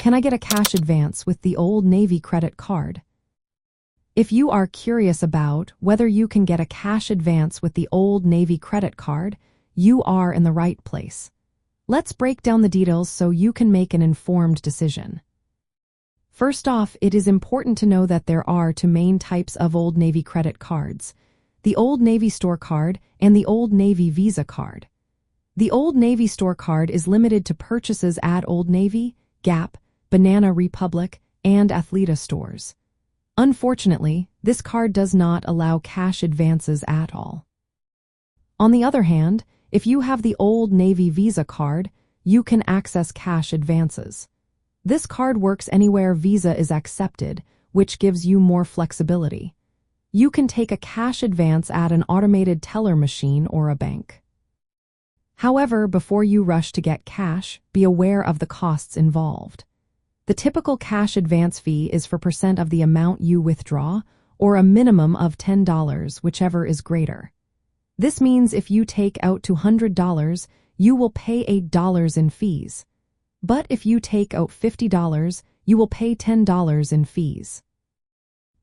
Can I get a cash advance with the Old Navy credit card? If you are curious about whether you can get a cash advance with the Old Navy credit card, you are in the right place. Let's break down the details so you can make an informed decision. First off, it is important to know that there are two main types of Old Navy credit cards: the Old Navy Store Card and the Old Navy Visa Card. The Old Navy Store Card is limited to purchases at Old Navy, Gap, Banana Republic, and Athleta stores. Unfortunately, this card does not allow cash advances at all. On the other hand, if you have the Old Navy Visa Card, you can access cash advances. This card works anywhere Visa is accepted, which gives you more flexibility. You can take a cash advance at an automated teller machine or a bank. However, before you rush to get cash, be aware of the costs involved. The typical cash advance fee is 4% of the amount you withdraw, or a minimum of $10, whichever is greater. This means if you take out $200, you will pay $8 in fees. But if you take out $50, you will pay $10 in fees.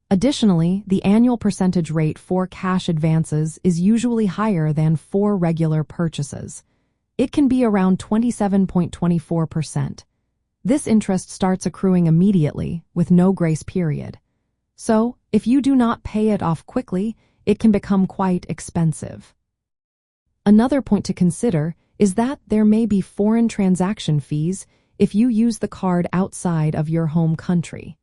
Additionally, the annual percentage rate for cash advances is usually higher than for regular purchases. It can be around 27.24%. This interest starts accruing immediately, with no grace period. So, if you do not pay it off quickly, it can become quite expensive. Another point to consider is that there may be foreign transaction fees if you use the card outside of your home country.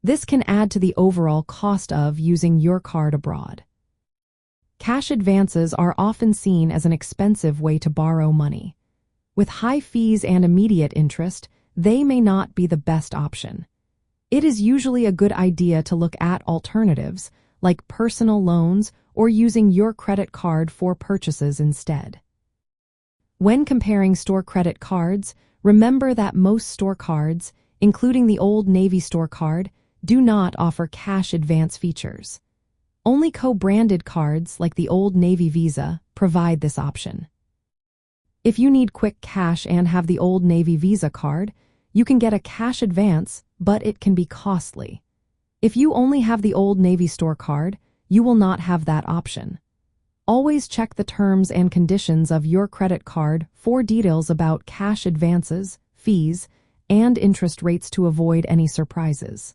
This can add to the overall cost of using your card abroad. Cash advances are often seen as an expensive way to borrow money. With high fees and immediate interest, they may not be the best option. It is usually a good idea to look at alternatives, like personal loans or using your credit card for purchases instead. When comparing store credit cards, remember that most store cards, including the Old Navy Store Card, do not offer cash advance features. Only co-branded cards like the Old Navy Visa provide this option. If you need quick cash and have the Old Navy Visa Card, you can get a cash advance, but it can be costly. If you only have the Old Navy Store Card, you will not have that option. Always check the terms and conditions of your credit card for details about cash advances, fees, and interest rates to avoid any surprises.